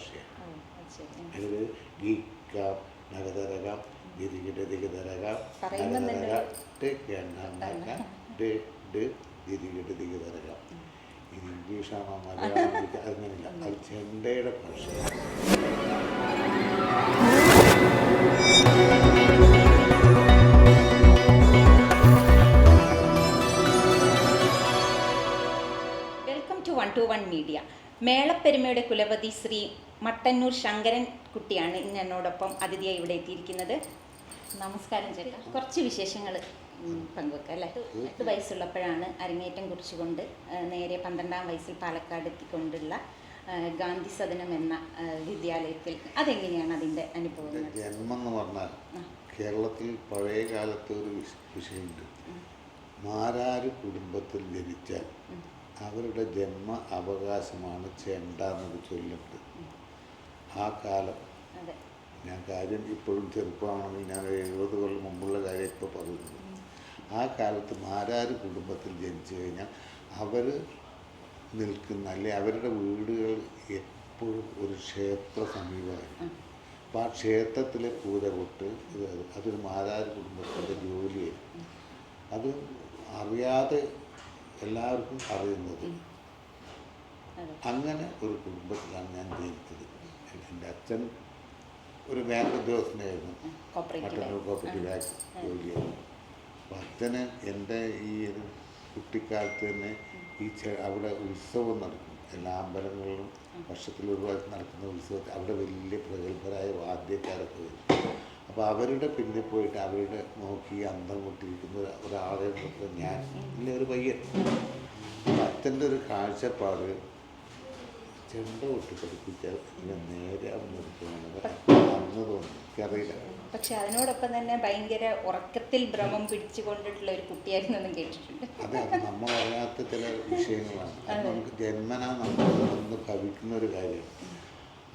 ഭാഷയാണ്. അതിൽ ഗീക്കാം നഗതരകം ദിരികിടതികതരകം നഗതരക ദിരികിടതികതരകം. ഇത് ഇംഗ്ലീഷാണോ മലയാളം അങ്ങനെയില്ല, അത് ചെണ്ടയുടെ ഭാഷയാണ്. Welcome to 121 media. മേളപ്പെരുമയുടെ കുലപതി ശ്രീ മട്ടന്നൂർ ശങ്കരൻ കുട്ടിയാണ് ഇന്ന് എന്നോടൊപ്പം അതിഥിയായി ഇവിടെ എത്തിയിരിക്കുന്നത്. നമസ്കാരം ചേട്ടാ. കുറച്ച് വിശേഷങ്ങൾ പങ്കുവെക്കാം അല്ലേ? 8 വയസ്സുള്ളപ്പോഴാണ് അരങ്ങേറ്റം കുറിച്ചുകൊണ്ട് നേരെ 12-ാം വയസ്സിൽ പാലക്കാട് എത്തിക്കൊണ്ടുള്ള ഗാന്ധി സദനം എന്ന വിദ്യാലയത്തിൽ. അതെങ്ങനെയാണ് അതിൻ്റെ അനുഭവം? ജന്മം എന്ന് പറഞ്ഞാൽ കേരളത്തിൽ പഴയ കാലത്ത് ഒരു വിഷയമുണ്ട്. മാരാര് കുടുംബത്തിൽ ജനിച്ചാൽ അവരുടെ ജന്മ അവകാശമാണ് ചെണ്ട എന്നൊരു ചൊല്ലുണ്ട്. ആ കാലം ഞാൻ കാര്യം ഇപ്പോഴും ചെറുപ്പമാണെങ്കിൽ ഞാൻ 70 കൊല്ലം മുമ്പുള്ള കാര്യം ഇപ്പോൾ പറയുന്നത്. ആ കാലത്ത് മാരാര് കുടുംബത്തിൽ ജനിച്ചു കഴിഞ്ഞാൽ അവർ നിൽക്കുന്ന അല്ലെ അവരുടെ വീടുകൾ എപ്പോഴും ഒരു ക്ഷേത്ര സമീപമായിരുന്നു. അപ്പോൾ ആ ക്ഷേത്രത്തിലെ പൂജ കൊട്ട് അതൊരു മാരാര് കുടുംബത്തിൻ്റെ ജോലിയായിരുന്നു. അത് അറിയാതെ എല്ലാവർക്കും അറിയുന്നത്. അങ്ങനെ ഒരു കുടുംബത്തിലാണ് ഞാൻ ജനിച്ചത്. എൻ്റെ അച്ഛൻ ഒരു ബാങ്ക് ഉദ്യോഗസ്ഥനായിരുന്നു, മട്ടന്നൂർ കോപ്പറേറ്റീവ് ബാങ്ക് ജോലിയായിരുന്നു. അപ്പം അച്ഛന് എൻ്റെ ഈ ഒരു കുട്ടിക്കാലത്ത് തന്നെ ഈ അവിടെ ഉത്സവം നടക്കും. എല്ലാ അമ്പലങ്ങളിലും വർഷത്തിലൊരു പ്രാവശ്യം നടക്കുന്ന ഉത്സവത്തിൽ അവിടെ വലിയ പ്രഗത്ഭരായ വാദ്യക്കാരൊക്കെ വരും. അപ്പോൾ അവരുടെ പിന്നെ പോയിട്ട് അവരുടെ നോക്കി അന്തം കൊണ്ടിരിക്കുന്ന ഒരാളെ ഞാൻ ഇല്ല ഒരു പയ്യൻ. അപ്പം അച്ഛൻ്റെ ഒരു കാഴ്ചപ്പാട് ചെണ്ട കൊട്ടി പഠിപ്പിച്ചാൽ നേരെ നിർത്തുന്നത് അന്ന് തോന്നി, എനിക്കറിയില്ല. പക്ഷെ അതിനോടൊപ്പം തന്നെ ഭയങ്കര ഉറക്കത്തിൽ ഭ്രമം പിടിച്ചുകൊണ്ടിട്ടുള്ള ഒരു കുട്ടിയായിരുന്നെന്നും കേട്ടിട്ടുണ്ട്. അതെ, അത് നമ്മളറിയാത്ത ചില വിഷയങ്ങളാണ്. അത് നമുക്ക് ജന്മനാ നമ്മൾ ഒന്ന് ഭവിക്കുന്ന ഒരു കാര്യമാണ്.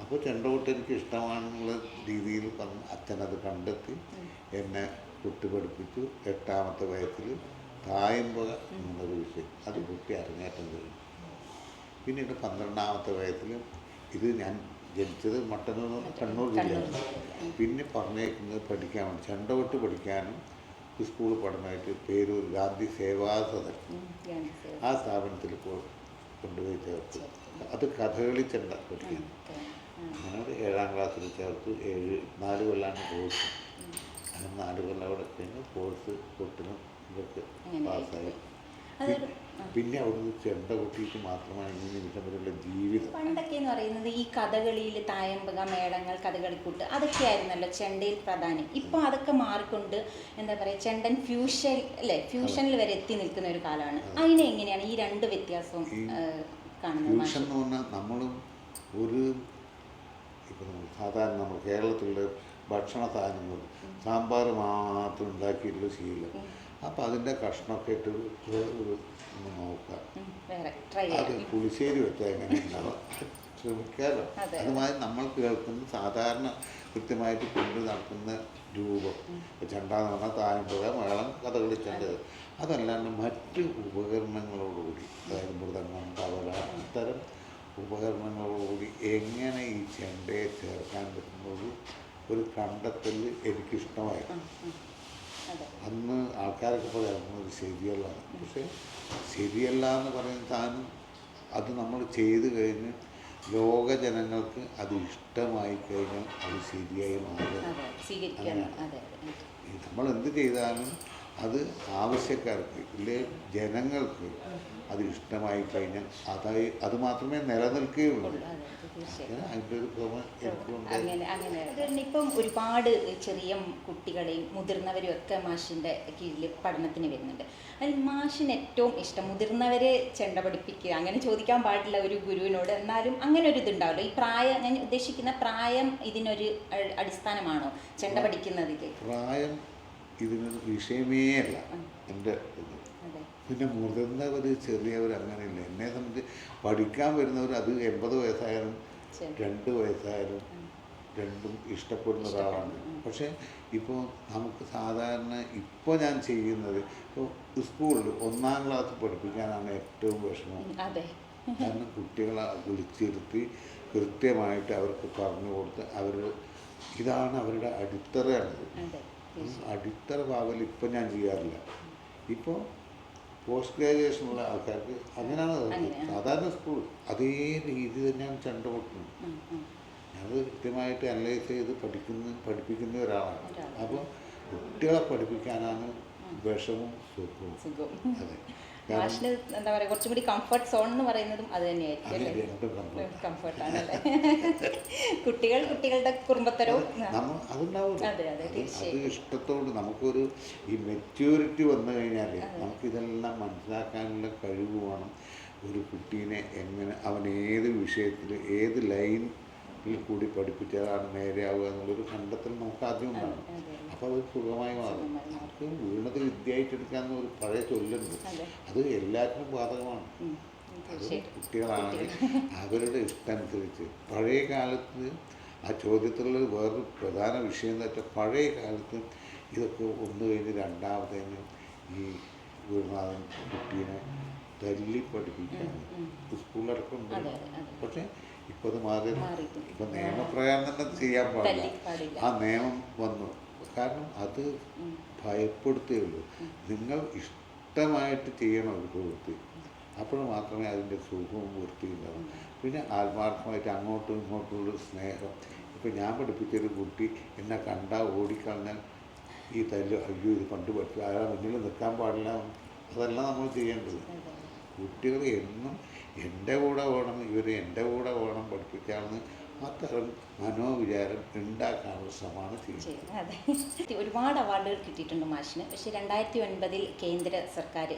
അപ്പോൾ ചെണ്ടകൊട്ട് എനിക്ക് ഇഷ്ടമാണെന്നുള്ള രീതിയിൽ പറഞ്ഞു അച്ഛനത് കണ്ടെത്തി എന്നെ കുട്ടി പഠിപ്പിച്ചു. 8-ാമത്തെ വയസ്സിൽ തായമ്പക എന്നൊരു വിഷയം അത് കുട്ടി അരങ്ങേറ്റം കഴിഞ്ഞു. പിന്നീട് 12-ാമത്തെ വയസ്സിൽ ഇത് ഞാൻ ജനിച്ചത് കണ്ണൂർ ജില്ലയാണ്. പിന്നെ പറഞ്ഞേക്കുന്നത് പഠിക്കാൻ വേണ്ടി ചെണ്ടകൊട്ട് പഠിക്കാനും സ്കൂൾ പഠനമായിട്ട് പേരൂർ ഗാന്ധി സേവാ സദൻ ആ സ്ഥാപനത്തിൽ കൊണ്ടുപോയി ചേർത്തു. അത് കഥകളി ചെണ്ട പഠിക്കാൻ. അങ്ങനെ 7-ാം ക്ലാസ്സിൽ ചേർത്ത് 4 കൊല്ലാണ് കോഴ്സ്. അങ്ങനെ 4 കൊല്ലം അവിടെ കഴിഞ്ഞ് കോഴ്സ് കൊട്ടിനും ഇതൊക്കെ പാസ്സായി. പിന്നെ അവിടുന്ന് ചെണ്ട കൊട്ടിയിട്ട് മാത്രമാണ് ഈ നിമിഷം വരെയുള്ള ജീവിതം. പണ്ടൊക്കെ എന്ന് പറയുന്നത് ഈ കഥകളിയിൽ തായമ്പക മേളങ്ങൾ കഥകളിക്കൂട്ട് അതൊക്കെയായിരുന്നല്ലോ ചെണ്ടയിൽ പ്രധാനം. ഇപ്പോൾ അതൊക്കെ മാറിക്കൊണ്ട് എന്താ പറയുക ചെണ്ടൻ ഫ്യൂഷൻ അല്ലേ, ഫ്യൂഷനിൽ വരെ എത്തി നിൽക്കുന്ന ഒരു കാലമാണ്. അതിനെ എങ്ങനെയാണ് ഈ 2 വ്യത്യാസവും കാണുന്നത്? ഫ്യൂഷൻ എന്ന് പറഞ്ഞാൽ നമ്മളും ഒരു ഇപ്പം സാധാരണ നമ്മൾ കേരളത്തിലുള്ള ഭക്ഷണ സാധനങ്ങൾ സാമ്പാർ മാത്രം ഉണ്ടാക്കിയിട്ടുള്ള ശീലം. അപ്പം അതിൻ്റെ കഷ്ണമൊക്കെ ഇട്ട് ഒന്ന് നോക്കാം, അത് പുളിശ്ശേരി വെച്ചാൽ എങ്ങനെ ഉണ്ടാവാം ശ്രമിക്കാമല്ലോ. അതുമായി നമ്മൾ കേൾക്കുന്ന സാധാരണ കൃത്യമായിട്ട് കൊണ്ട് നടക്കുന്ന രൂപം ചെണ്ട എന്ന് പറഞ്ഞാൽ തായമ്പക മേളം കഥകളി ചെണ്ട, അതല്ലാണ്ട് മറ്റ് ഉപകരണങ്ങളോടുകൂടി അതായത് മൃദംഗം തബല ഇത്തരം ഉപകരണങ്ങളോടുകൂടി എങ്ങനെ ഈ ചെണ്ടയെ ചേർക്കാൻ പറ്റുന്നത് ഒരു കണ്ടെത്തൽ എനിക്കിഷ്ടമായിരുന്നു. അന്ന് ആൾക്കാരൊക്കെ പറയാറുള്ളത് ശരിയല്ല. പക്ഷേ ശരിയല്ല എന്ന് പറയുന്ന സാധനം അത് നമ്മൾ ചെയ്ത് കഴിഞ്ഞ് ലോക ജനങ്ങൾക്ക് അത് ഇഷ്ടമായി കഴിഞ്ഞാൽ അത് ശരിയായി മാറും. നമ്മൾ എന്ത് ചെയ്താലും അത് ആവശ്യക്കാർക്ക് ഇല്ലേ ജനങ്ങൾക്ക് അത് ഇഷ്ടമായി കഴിഞ്ഞാൽ അത് മാത്രമേ നിലനിൽക്കുകയുള്ളൂ. ഇപ്പം ഒരുപാട് ചെറിയ കുട്ടികളെയും മുതിർന്നവരും ഒക്കെ മാഷിൻ്റെ കീഴിൽ പഠനത്തിന് വരുന്നുണ്ട്. അതിൽ മാഷിന് ഏറ്റവും ഇഷ്ടം മുതിർന്നവരെ ചെണ്ട പഠിപ്പിക്കുക അങ്ങനെ ചോദിക്കാൻ പാടില്ല ഒരു ഗുരുവിനോട്. എന്നാലും അങ്ങനെ ഒരു ഇതുണ്ടാവല്ലോ. ഈ പ്രായം, ഞാൻ ഉദ്ദേശിക്കുന്ന പ്രായം ഇതിനൊരു അടിസ്ഥാനമാണോ ചെണ്ട പഠിക്കുന്നതിൽ? പ്രായം ഇതിനൊരു വിഷയമേ അല്ല എൻ്റെ. പിന്നെ മുതിർന്നവർ ചെറിയവർ അങ്ങനെയില്ല. എന്നെ സംബന്ധിച്ച് പഠിക്കാൻ വരുന്നവർ അത് 80 വയസ്സായാലും 2 വയസ്സായാലും രണ്ടും ഇഷ്ടപ്പെടുന്ന ഒരാളാണ്. പക്ഷേ ഇപ്പോൾ നമുക്ക് സാധാരണ ഇപ്പോൾ ഞാൻ ചെയ്യുന്നത് ഇപ്പോൾ സ്കൂളിൽ 1-ാം ക്ലാസ് പഠിപ്പിക്കാനാണ് ഏറ്റവും വിഷമം. കാരണം കുട്ടികളെ വിളിച്ചിരുത്തി കൃത്യമായിട്ട് അവർക്ക് പറഞ്ഞു കൊടുത്ത് ഇതാണ് അവരുടെ അടിത്തറയാണിത്. അതെ അടിത്തറ പാവൽ ഇപ്പം ഞാൻ ചെയ്യാറില്ല. ഇപ്പോൾ പോസ്റ്റ് ഗ്രാജുവേഷനുള്ള ആൾക്കാർക്ക് അങ്ങനെയാണ് സാധാരണ സ്കൂൾ അതേ രീതി തന്നെയാണ് ചെണ്ട കൊട്ടുന്നത്. അത് കൃത്യമായിട്ട് അനലൈസ് ചെയ്ത് പഠിപ്പിക്കുന്ന ഒരാളാണ്. അപ്പോൾ കുട്ടികളെ പഠിപ്പിക്കാനാണ് വിഷമവും സുഖവും. അതെ, മാഷിന് എന്താ പറയുക, കുറച്ചും കൂടി കംഫർട്ട് സോൺ എന്ന് പറയുന്നതും അത് തന്നെയായിരിക്കും. കംഫർട്ടാണല്ലേ. കുട്ടികളുടെ കുടുംബത്തരവും അതുണ്ടാവില്ല. അത് ഇഷ്ടത്തോട് നമുക്കൊരു ഈ മെച്യൂരിറ്റി വന്നു കഴിഞ്ഞാൽ നമുക്കിതെല്ലാം മനസ്സിലാക്കാനുള്ള കഴിവ് വേണം. ഒരു കുട്ടീനെ എങ്ങനെ അവൻ ഏത് വിഷയത്തിൽ ഏത് ലൈനിൽ കൂടി പഠിപ്പിച്ചാലാണ് നേരെയാവുക എന്നുള്ളൊരു കണ്ടെത്തൽ നമുക്ക് ആദ്യം ഉണ്ടാകും. അപ്പോൾ അത് സുഖമായി മാറും. നമുക്ക് വീണത് വിദ്യയായിട്ടെടുക്കാമെന്ന് ഒരു പഴയ ചൊല്ലുണ്ട്. അത് എല്ലാത്തിനും ബാധകമാണ്. അത് കുട്ടികളാണെങ്കിൽ അവരുടെ ഇഷ്ടമനുസരിച്ച് പഴയ കാലത്ത് ആ ചോദ്യത്തിലുള്ള വേറൊരു പ്രധാന വിഷയം എന്ന് വെച്ചാൽ പഴയ കാലത്ത് ഇതൊക്കെ ഒന്ന് കഴിഞ്ഞ് രണ്ടാമത്തേന് ഈ ഗുരുനാഥൻ കുട്ടീനെ തല്ലി പഠിപ്പിക്കുകയാണ് സ്കൂളിലടക്കം ഉണ്ട്. പക്ഷേ ഇപ്പോൾ അത് മാറി. ഇപ്പം നിയമപ്രകാരം തന്നെ ചെയ്യാൻ പാടില്ല. ആ നിയമം വന്നു. കാരണം അത് ഭയപ്പെടുത്തേ ഉള്ളൂ. നിങ്ങൾ ഇഷ്ടമായിട്ട് ചെയ്യണം ഒരു പ്രവൃത്തി. അപ്പോൾ മാത്രമേ അതിൻ്റെ സുഖവും വൃത്തിയുണ്ടാവും. പിന്നെ ആത്മാർത്ഥമായിട്ട് അങ്ങോട്ടും ഇങ്ങോട്ടുള്ള സ്നേഹം. ഇപ്പം ഞാൻ പഠിപ്പിച്ചൊരു കുട്ടി എന്നെ കണ്ടാൽ ഓടിക്കളഞ്ഞാൽ ഈ തല്ല് അയ്യോ ഇത് പണ്ട് പഠിച്ചു അയാളെ മുന്നിൽ നിൽക്കാൻ പാടില്ല. അതല്ല നമ്മൾ ചെയ്യേണ്ടത്. കുട്ടികൾ എന്നും എൻ്റെ കൂടെ വേണം, എൻ്റെ കൂടെ വേണം പഠിപ്പിക്കാമെന്ന് അത്തരം മനോവിചാരം ഉണ്ടാക്കാനുള്ള ശ്രമമാണ് ചെയ്യുന്നത്. അതെ, ഒരുപാട് അവാർഡുകൾ കിട്ടിയിട്ടുണ്ട് മാഷിന്. പക്ഷേ 2009 കേന്ദ്ര സർക്കാർ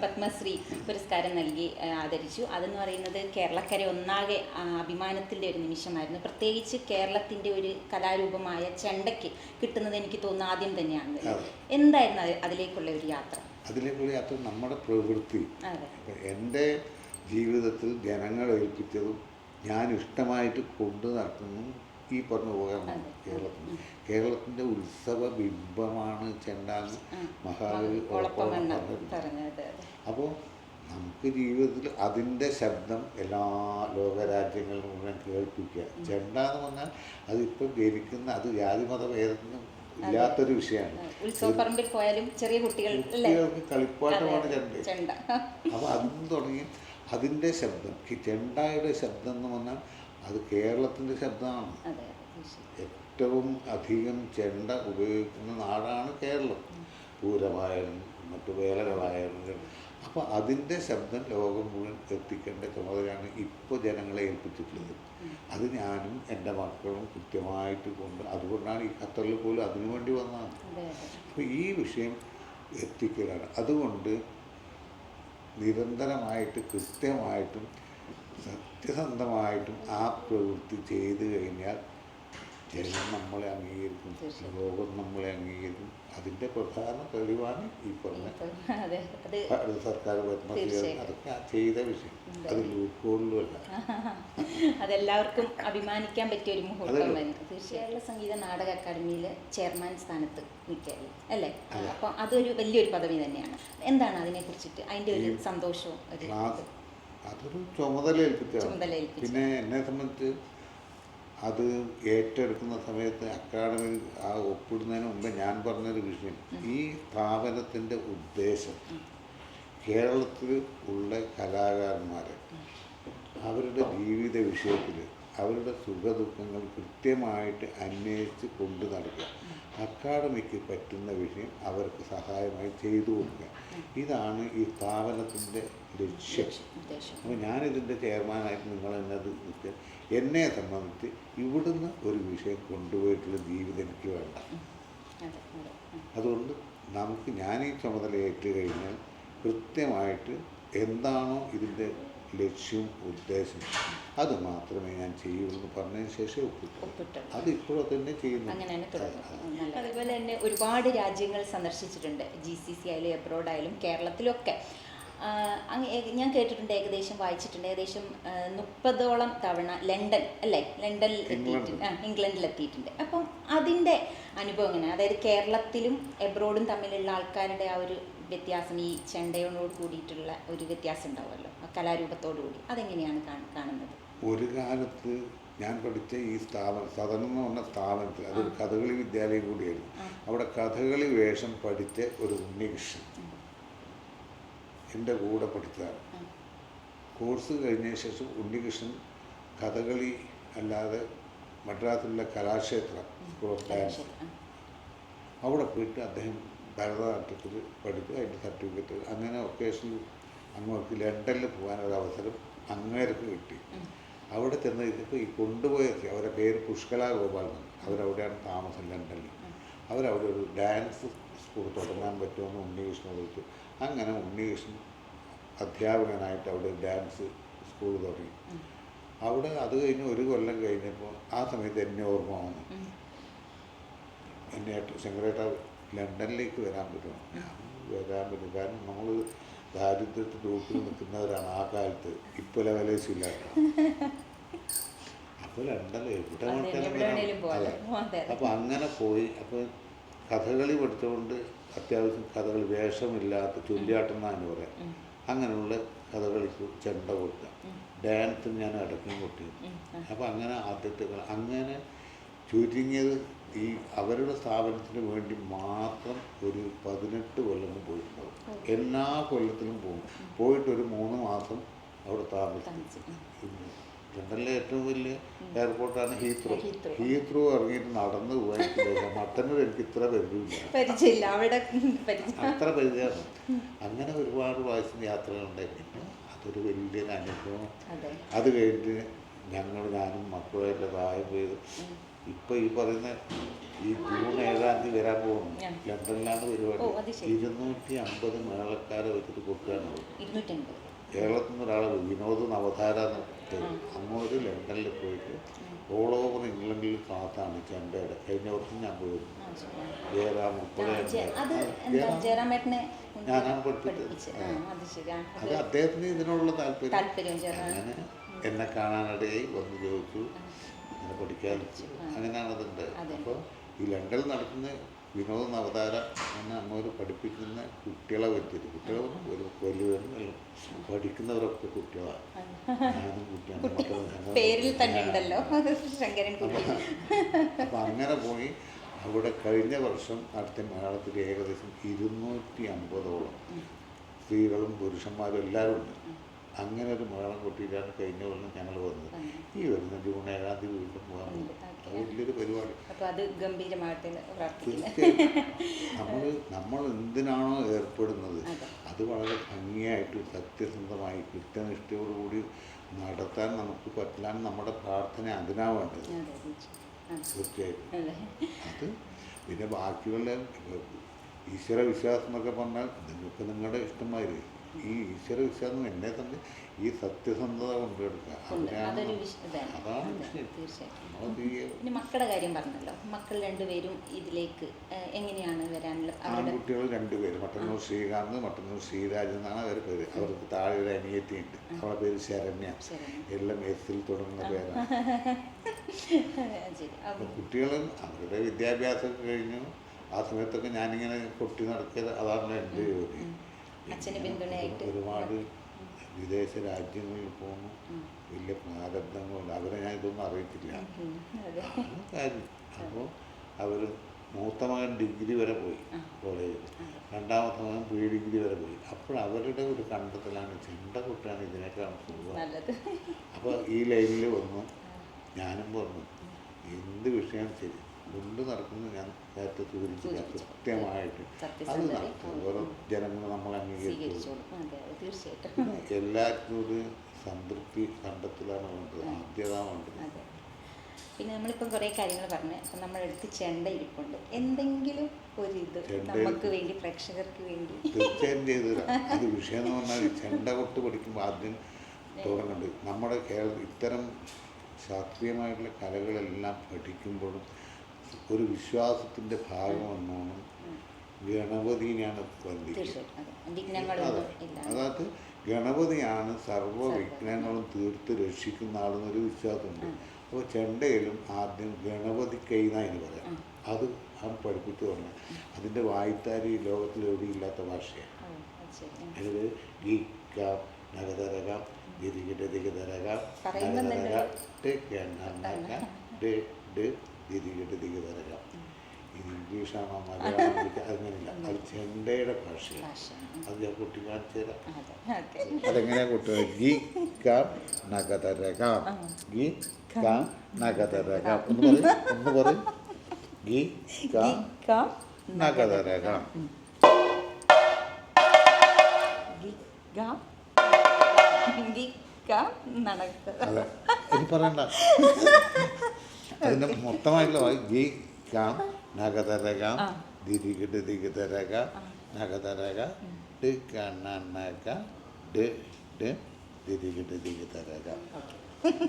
പത്മശ്രീ പുരസ്കാരം നൽകി ആദരിച്ചു. അതെന്ന് പറയുന്നത് കേരളക്കര ഒന്നാകെ അഭിമാനത്തിൻ്റെ ഒരു നിമിഷമായിരുന്നു. പ്രത്യേകിച്ച് കേരളത്തിൻ്റെ ഒരു കലാരൂപമായ ചെണ്ടയ്ക്ക് കിട്ടുന്നത് എനിക്ക് തോന്നുന്നു ആദ്യം തന്നെയാണ്. എന്തായിരുന്നു അതിലേക്കുള്ള ഒരു യാത്ര? അതിലേക്കുള്ള യാത്ര നമ്മുടെ പ്രവൃത്തി. എൻ്റെ ജീവിതത്തിൽ ജനങ്ങളെ ഏൽപ്പിച്ചതും ഞാൻ ഇഷ്ടമായിട്ട് കൊണ്ടു നടത്തുന്നു ഈ പറഞ്ഞ ഉപകരണം കേരളത്തിൻ്റെ ഉത്സവ ബിംബമാണ് ചെണ്ടാന്ന് മഹാകവി പറഞ്ഞത്. അപ്പോൾ നമുക്ക് ജീവിതത്തിൽ അതിൻ്റെ ശബ്ദം എല്ലാ ലോകരാജ്യങ്ങളിലും മുഴുവൻ കേൾപ്പിക്കുക. ചെണ്ട എന്ന് പറഞ്ഞാൽ അതിപ്പോൾ ജനിക്കുന്ന അത് ജാതിമത ഭേദത്തിനും ഇല്ലാത്തൊരു വിഷയമാണ്. ഉത്സവപ്പറമ്പിൽ പോയാലും ചെറിയ കുട്ടികൾക്ക് കളിപ്പാട്ടമാണ് ചെണ്ട. അപ്പോൾ അതിന് തുടങ്ങി അതിൻ്റെ ശബ്ദം ഈ ചെണ്ടയുടെ ശബ്ദം എന്ന് പറഞ്ഞാൽ അത് കേരളത്തിൻ്റെ ശബ്ദമാണ്. ഏറ്റവും അധികം ചെണ്ട ഉപയോഗിക്കുന്ന നാടാണ് കേരളം. പൂരമായാലും മറ്റു വേലകളായാലും. അപ്പോൾ അതിൻ്റെ ശബ്ദം ലോകം മുഴുവൻ എത്തിക്കേണ്ട ചുമതലയാണ് ഇപ്പോൾ ജനങ്ങളെ ഏൽപ്പിച്ചിട്ടുള്ളത്. അത് ഞാനും എൻ്റെ മക്കളും കൃത്യമായിട്ട് അതുകൊണ്ടാണ് ഈ ഖത്തറിൽ പോലും അതിനു വേണ്ടി വന്നതാണ്. അപ്പോൾ ഈ വിഷയം എത്തിക്കലാണ്. അതുകൊണ്ട് നിരന്തരമായിട്ട് കൃത്യമായിട്ടും സത്യസന്ധമായിട്ടും ആ പ്രവൃത്തി ചെയ്തു കഴിഞ്ഞാൽ ജനം നമ്മളെ അംഗീകരിക്കും, ലോകം നമ്മളെ അംഗീകരിക്കും. അതിൻ്റെ പ്രധാന തെളിവാണ് ഈ പറഞ്ഞ സർക്കാർ പത്മശ്രീ അതൊക്കെ ചെയ്ത വിഷയം. അത് ലൂക്കോളിലുമല്ല. അതെല്ലാവർക്കും അഭിമാനിക്കാൻ പറ്റിയ ഒരു മുഹൂർത്തം. കേരള സംഗീത നാടക അക്കാദമിയിൽ ചെയർമാൻ സ്ഥാനത്ത് നിൽക്കുകയല്ലേ അല്ലേ? അപ്പോൾ അതൊരു വലിയൊരു പദവി തന്നെയാണ്. എന്താണ് അതിനെക്കുറിച്ചിട്ട് അതിൻ്റെ ഒരു സന്തോഷവും? അതൊരു ചുമതല ഏൽപ്പിച്ചു. പിന്നെ എന്നെ സംബന്ധിച്ച് അത് ഏറ്റെടുക്കുന്ന സമയത്ത് അക്കാദമി ആ ഒപ്പിടുന്നതിന് മുമ്പ് ഞാൻ പറഞ്ഞൊരു വിഷയം, ഈ സ്ഥാപനത്തിൻ്റെ ഉദ്ദേശം കേരളത്തിൽ ഉള്ള കലാകാരന്മാരെ അവരുടെ ജീവിത വിഷയത്തിൽ അവരുടെ സുഖദുഃഖങ്ങൾ കൃത്യമായിട്ട് അന്വേഷിച്ച് കൊണ്ടു നടക്കുക, അക്കാദമിക്ക് പറ്റുന്ന വിഷയം അവർക്ക് സഹായമായി ചെയ്തു കൊടുക്കുക. ഇതാണ് ഈ സ്ഥാപനത്തിൻ്റെ ലക്ഷ്യം. അപ്പോൾ ഞാനിതിൻ്റെ ചെയർമാനായിട്ട് നിങ്ങളെന്നത് നിൽക്കുക. എന്നെ സംബന്ധിച്ച് ഇവിടുന്ന് ഒരു വിഷയം കൊണ്ടുപോയിട്ടുള്ള ജീവിതം എനിക്ക് വേണ്ട. അതുകൊണ്ട് ഞാൻ ഈ ചുമതല ഏറ്റു കഴിഞ്ഞാൽ കൃത്യമായിട്ട് എന്താണോ ഇതിൻ്റെ ലക്ഷ്യവും ഉദ്ദേശം അത് മാത്രമേ ഞാൻ ചെയ്യുള്ളൂ പറഞ്ഞതിന് ശേഷം ഒപ്പിട്ടു. അത് ഇപ്പോഴും തന്നെ ചെയ്യുന്നു. അതുപോലെ തന്നെ ഒരുപാട് രാജ്യങ്ങൾ സന്ദർശിച്ചിട്ടുണ്ട്. GCC ആയാലും എബ്രോഡ് ആയാലും കേരളത്തിലൊക്കെ ഞാൻ കേട്ടിട്ടുണ്ട്, ഏകദേശം വായിച്ചിട്ടുണ്ട്, ഏകദേശം 30ഓളം തവണ ലണ്ടനിൽ എത്തിയിട്ടുണ്ട്, ഇംഗ്ലണ്ടിലെത്തിയിട്ടുണ്ട്. അപ്പം അതിൻ്റെ അനുഭവം എങ്ങനെയാണ്? അതായത് കേരളത്തിലും എബ്രോഡും തമ്മിലുള്ള ആൾക്കാരുടെ ആ ഒരു വ്യത്യാസം, ഈ ചെണ്ടയോട് കൂടിയിട്ടുള്ള ഒരു വ്യത്യാസം ഉണ്ടാവുമല്ലോ, ആ കലാരൂപത്തോടു കൂടി, അതെങ്ങനെയാണ് കാണുന്നത്? ഒരു കാലത്ത് ഞാൻ പഠിച്ച ഈ സദനം എന്ന് പറഞ്ഞ സ്ഥാപനത്തിൽ അതൊരു കഥകളി വിദ്യാലയം കൂടിയായിരുന്നു. അവിടെ കഥകളി വേഷം പഠിച്ച ഒരു ഉണ്ണികൃഷ്ണൻ എൻ്റെ കൂടെ പഠിച്ചതാണ്. കോഴ്സ് കഴിഞ്ഞ ശേഷം ഉണ്ണികൃഷ്ണൻ കഥകളി അല്ലാതെ മദ്രാസിലുള്ള കലാക്ഷേത്രം സ്കൂൾ ഓഫ് ഡാൻസ് അവിടെ പോയിട്ട് അദ്ദേഹം ഭരതനാട്യത്തിൽ പഠിച്ച് അതിൻ്റെ സർട്ടിഫിക്കറ്റ് അങ്ങനെ ഒക്കേഷനിൽ അങ്ങോട്ട് ലണ്ടനിൽ പോകാനൊരു അവസരം അങ്ങേർക്ക് കിട്ടി. അവിടെ ചെന്ന് ഇതിപ്പോൾ ഈ കൊണ്ടുപോയ അവരുടെ പേര് പുഷ്കല ഗോപാലൻ, അവരവിടെയാണ് താമസം ലണ്ടനിൽ. അവരവിടെ ഒരു ഡാൻസ് സ്കൂൾ തുടങ്ങാൻ പറ്റുമെന്ന് ഉണ്ണികൃഷ്ണൻ വിളിച്ചു. അങ്ങനെ ഉണ്ണികൃഷ്ണൻ അധ്യാപകനായിട്ട് അവിടെ ഡാൻസ് സ്കൂൾ തുടങ്ങി. അവിടെ അത് കഴിഞ്ഞ് ഒരു കൊല്ലം കഴിഞ്ഞപ്പോൾ ആ സമയത്ത് എന്നെ ഓർമ്മ വന്നു, എന്നെ ശങ്കരേട്ട ലണ്ടനിലേക്ക് വരാൻ പറ്റുമോ? വരാൻ പറ്റും, കാരണം നമ്മൾ ദാരിദ്ര്യത്തിൽ റൂട്ടിൽ നിൽക്കുന്നവരാണ് ആ കാലത്ത്. ഇപ്പോൾ ലെവലേഴ്സില്ല. അപ്പോൾ ലണ്ടനിൽ എവിടെ അതെ. അപ്പോൾ അങ്ങനെ പോയി. അപ്പോൾ കഥകളി പഠിച്ചുകൊണ്ട് അത്യാവശ്യം കഥകളി വേഷമില്ലാത്ത ചൊല്ലിയാട്ടം എന്നാണ് പറയാം, അങ്ങനെയുള്ള കഥകളിക്ക് ചെണ്ട കൊട്ടുക, ഡാൻസ് ഞാൻ ഇടയ്ക്കും കൊട്ടി. അപ്പോൾ അങ്ങനെ ആദ്യത്തെ അങ്ങനെ ചുരുങ്ങിയത് ഈ അവരുടെ സ്ഥാപനത്തിന് വേണ്ടി മാത്രം ഒരു 18 കൊല്ലം പോയിട്ടുണ്ടാവും. എല്ലാ കൊല്ലത്തിലും പോകും. പോയിട്ടൊരു 3 മാസം അവിടെ താമസിച്ചു. ലണ്ടനിലെ ഏറ്റവും വലിയ എയർപോർട്ടാണ് ഹീത്രോ. ഹീത്രോ ഇറങ്ങിയിട്ട് നടന്നു പോകാൻ മട്ടന്നൂർ എനിക്ക് ഇത്ര പരിചയമില്ല, അത്ര പരിചയമാണ്. അങ്ങനെ ഒരുപാട് പ്രാവശ്യം യാത്രകളുണ്ടായി. പിന്നെ അതൊരു വലിയൊരു അനുഭവം. അത് കഴിഞ്ഞ് ഞാനും മക്കളും എൻ്റെ പ്രായം ചെയ്ത് ഇപ്പം ഈ പറയുന്ന ഈ ജൂൺ 7-ാം തീയതി വരാൻ പോകുന്നു. ലണ്ടനിലാണ് പരിപാടി. 250 മേളക്കാരെ വെച്ചിട്ട് കൊടുക്കുകയാണ്. കേരളത്തിൽ നിന്ന് ഒരാളെ വിനോദ് നവധാര അങ്ങോട്ട് ലണ്ടനിൽ പോയിട്ട് ഓൾ ഓവർ ഇംഗ്ലണ്ടിൽ ക്ലാസ്സാണ് ചെണ്ടയുടെ. കഴിഞ്ഞ വർഷം ഞാൻ പോയിരുന്നു. ജയറാം ഉൾപ്പെടെ ഞാനാണ് പഠിപ്പിച്ചത്. അത് അദ്ദേഹത്തിന് ഇതിനുള്ള താല്പര്യം. അങ്ങനെ എന്നെ കാണാനിടയായി വന്ന് ചോദിച്ചു, അങ്ങനെ പഠിക്കാൻ. അങ്ങനെയാണ് അതുണ്ട്. അപ്പോൾ ഈ ലണ്ടനിൽ നടക്കുന്ന വിനോദ നവതാര എന്നെ അങ്ങോട്ട് പഠിപ്പിക്കുന്ന കുട്ടികളെ വെച്ചിട്ട്, കുട്ടികളെ ഒരു വലിയവരും പഠിക്കുന്നവരൊക്കെ കുട്ടികളാണ്. ഞാനും കുട്ടിയാണ്, അപ്പം അങ്ങനെ പോയി. അവിടെ കഴിഞ്ഞ വർഷം അടുത്ത മലയാളത്തിൽ ഏകദേശം 250ഓളം സ്ത്രീകളും പുരുഷന്മാരും എല്ലാവരും ഉണ്ട്. അങ്ങനെ ഒരു മേളം കൊട്ടിയിട്ടാണ് കഴിഞ്ഞ കൊല്ലം ഞങ്ങൾ വന്നത്. ഈ വരുന്ന ജൂൺ 7-ാം തീയതി വീണ്ടും പോകാൻ പോകും. അത് വലിയൊരു പരിപാടി. നമ്മൾ എന്തിനാണോ ഏർപ്പെടുന്നത് അത് വളരെ ഭംഗിയായിട്ട് സത്യസന്ധമായി കൃത്യനിഷ്ഠയോടുകൂടി നടത്താൻ നമുക്ക് പറ്റില്ല. നമ്മുടെ പ്രാർത്ഥന അതിനാ വേണ്ടത്. തീർച്ചയായിട്ടും അത് പിന്നെ ബാക്കിയുള്ള ഈശ്വര വിശ്വാസം എന്നൊക്കെ പറഞ്ഞാൽ നിങ്ങൾക്ക് നിങ്ങളുടെ ഇഷ്ടമാതിരി ഈ ഈശ്വര വിശ്വാസം എന്നെ തന്നെ ഈ സത്യസന്ധത കൊണ്ടെടുക്കുക. അതാണ് പിന്നെ മക്കളുടെ കാര്യം പറഞ്ഞല്ലോ, മക്കൾ രണ്ടുപേരും ഇതിലേക്ക് എങ്ങനെയാണ് വരാനുള്ള? ആൺകുട്ടികൾ 2 പേര്, മട്ടന്നൂർ ശ്രീകാന്ത്, മട്ടന്നൂർ ശ്രീരാജ് എന്നാണ് അവരുടെ പേര്. അവർക്ക് താഴെ ഒരു അനിയത്തിയുണ്ട്, അവരുടെ പേര് ശരണ്യ. എല്ലാം എസ്സിൽ തുടങ്ങുന്ന പേരാണ്. കുട്ടികളും അവരുടെ വിദ്യാഭ്യാസമൊക്കെ കഴിഞ്ഞു. ആ സമയത്തൊക്കെ ഞാനിങ്ങനെ കൊട്ടി നടക്കൽ, അതാണ് എൻ്റെ ജോലി. ഒരുപാട് വിദേശ രാജ്യങ്ങളിൽ പോകുന്നു. വലിയ പ്രാരബ്ധങ്ങളുണ്ട്. അവരെ ഞാൻ ഇതൊന്നും അറിയത്തില്ല കാര്യം. അപ്പോൾ അവർ മൂത്ത മകൻ ഡിഗ്രി വരെ പോയി കോളേജിൽ, രണ്ടാമത്തെ മകൻ പ്രീ-ഡിഗ്രി വരെ പോയി. അപ്പോൾ അവരുടെ ഒരു കണ്ടെത്തലാണ് ചെണ്ട കൊട്ടാണ് ഇതിനേക്കാൾ സുഖം. അപ്പോൾ ഈ ലൈനിൽ വന്നു. ഞാനും പറഞ്ഞു, എന്ത് വിഷയം ശരി കൊണ്ട് നടക്കുന്നത് ഞാൻ നേരത്തെ സൂചിപ്പിക്കുക കൃത്യമായിട്ട് അത് നടക്കും. ഓരോ ജനങ്ങൾ നമ്മൾ അംഗീകരിച്ചു. എല്ലാവർക്കും ഒരു സംതൃപ്തി കണ്ടെത്തലാണ് വേണ്ടത്, ആദ്യത വേണ്ടത്. പിന്നെ നമ്മളിപ്പം കുറേ കാര്യങ്ങൾ പറഞ്ഞു. അപ്പം നമ്മളെടുത്ത് ചെണ്ട ഇരിപ്പുണ്ട്, എന്തെങ്കിലും ഒരു ഇത് നമുക്ക് വേണ്ടി, പ്രേക്ഷകർക്ക് വേണ്ടി തീർച്ചയായും ചെയ്തു തരാം. അത് വിഷയം എന്ന് പറഞ്ഞാൽ ചെണ്ട കൊട്ട് പഠിക്കുമ്പോൾ ആദ്യം തുടങ്ങുന്നുണ്ട്. നമ്മുടെ കേരളം ഇത്തരം ശാസ്ത്രീയമായിട്ടുള്ള കലകളെല്ലാം പഠിക്കുമ്പോഴും ഒരു വിശ്വാസത്തിൻ്റെ ഭാഗമെന്നോണം ഗണപതിനെയാണ് വന്ദിക്കുന്നത്. അതായത് ഗണപതിയാണ് സർവ്വ വിഘ്നങ്ങളും തീർത്ത് രക്ഷിക്കുന്ന ആളെന്നൊരു വിശ്വാസമുണ്ട്. അപ്പോൾ ചെണ്ടയിലും ആദ്യം ഗണപതി കൈന്നായിന് പറയാം. അത് പഠിപ്പിച്ചു തുടങ്ങി. അതിൻ്റെ വായ്ത്താരി ലോകത്തിൽ എവിടെയില്ലാത്ത ഭാഷയാണ്. അതിൽ ഗി ക നഗതരകം ദിരികിട ദിഗതരകം പറയുമ്പം തന്നെ നഗതരകം ട് ഗണനക ഡ് ഡ് ദിരികിട ദിഗതരകം. ഇത് ഇംഗ്ലീഷാണോ മലയാളം അങ്ങനെയില്ല, അത് ചെണ്ടയുടെ ഭാഷയാണ്. അത് ഞാൻ കുട്ടി കാണിച്ചു തരാം. അതെങ്ങനെയാണ് കുട്ടികൾ ഗി കം നഗതരകം ഗി കം നഗതരകം ഒന്ന് പറയും ഗി കം നഗതരകം. അതെ ഇനി പറയണ്ട, അതിൻ്റെ മൊത്തമായിട്ടുള്ള ഗി കം നഗതരകം ദിരികിട ദിഗതരക നഗതരക ഡ് ഗണനക ഡ് ഡ് ദിരികിട ദിഗതരക.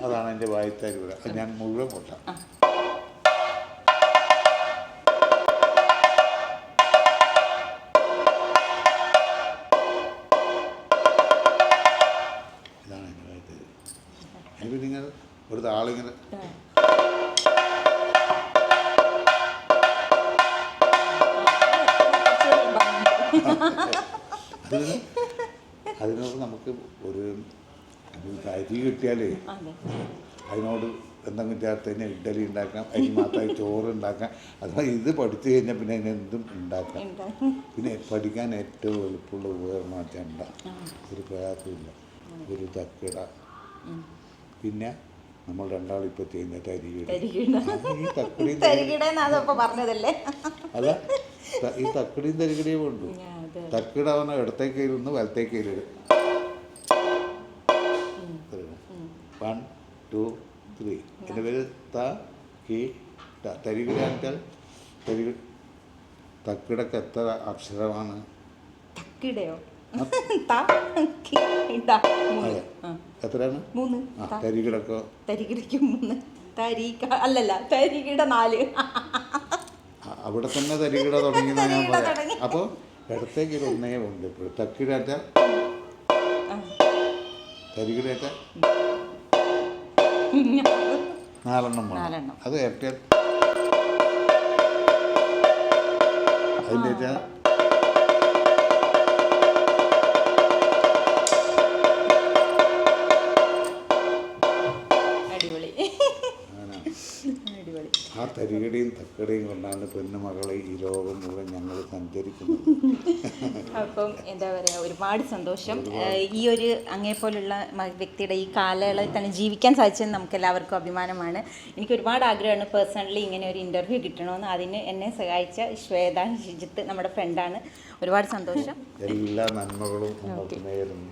അതാണ് എൻ്റെ വായിത്തരിവിടെ. ഞാൻ മുഴുവൻ കൊട്ടാം. ഇതാണ് എൻ്റെ വായിത്തരി. എനിക്ക് നിങ്ങൾ ഒരു ആളിങ്ങനെ അതിനോട് നമുക്ക് ഒരു അരി കിട്ടിയാലേ അതിനോട് എന്തെങ്കിലും ചേർത്ത് തന്നെ ഇഡ്ഡലി ഉണ്ടാക്കാം, അരി മാത്രമായി ചോറ് ഉണ്ടാക്കാം. അഥവാ ഇത് പഠിച്ചു കഴിഞ്ഞാൽ പിന്നെ അതിനെന്തും ഉണ്ടാക്കാം. പിന്നെ പഠിക്കാൻ ഏറ്റവും എളുപ്പമുള്ള ഉപകരണം ചെണ്ട, ഒരു പ്രയാസമില്ല, ഒരു തക്കിട, പിന്നെ നമ്മൾ രണ്ടാളിപ്പോൾ ചെയ്യുന്ന തരികിട. ഈ തക്കിടയും അല്ല ഈ തക്കിടയും തരികിടയും ഉണ്ട്. തക്കിട പറഞ്ഞാൽ ഇടത്തേക്ക് കയ്യിലൊന്ന് വലത്തേക്ക് കയ്യിലിടും. 1 2 3. എൻ്റെ പേര് തരികിട വെച്ചാൽ തക്കിടക്ക് എത്ര അക്ഷരമാണ്? അതെ എത്രയാണ്? 3. തരികിടക്കോ? തരികിടയ്ക്ക് 3. അല്ലല്ല തരികിട 4. അവിടെ തന്നെ തരികിട തുടങ്ങിയെന്നാ ഞാൻ പറയാം. അപ്പോൾ ഇടത്തേക്ക് ഒന്നേ ഉണ്ട്. ഇപ്പോൾ തക്കിടേറ്റ തരികിടേറ്റ 4 വേണം. അത് ഏറ്റവും അതിൻ്റെ ആ തരികടയും തക്കടയും കൊണ്ടാണ് പെണ്ണുമകളെ ഈ ലോകം മുഴുവൻ ഞങ്ങൾ സഞ്ചരിക്കുന്നത്. അപ്പം എന്താ പറയുക, ഒരുപാട് സന്തോഷം. ഈ ഒരു അങ്ങേപ്പോലുള്ള വ്യക്തിയുടെ ഈ കാലയളവിൽ തന്നെ ജീവിക്കാൻ സാധിച്ചത് നമുക്ക് എല്ലാവർക്കും അഭിമാനമാണ്. എനിക്ക് ഒരുപാട് ആഗ്രഹമാണ് പേഴ്സണലി ഇങ്ങനെ ഒരു ഇൻ്റർവ്യൂ കിട്ടണമെന്ന്. അതിന് എന്നെ സഹായിച്ച ശ്വേത ഷിജിത്ത് നമ്മുടെ ഫ്രണ്ടാണ്. ഒരുപാട് സന്തോഷം. എല്ലാ നന്മകളും നമുക്ക് നേരുന്നു.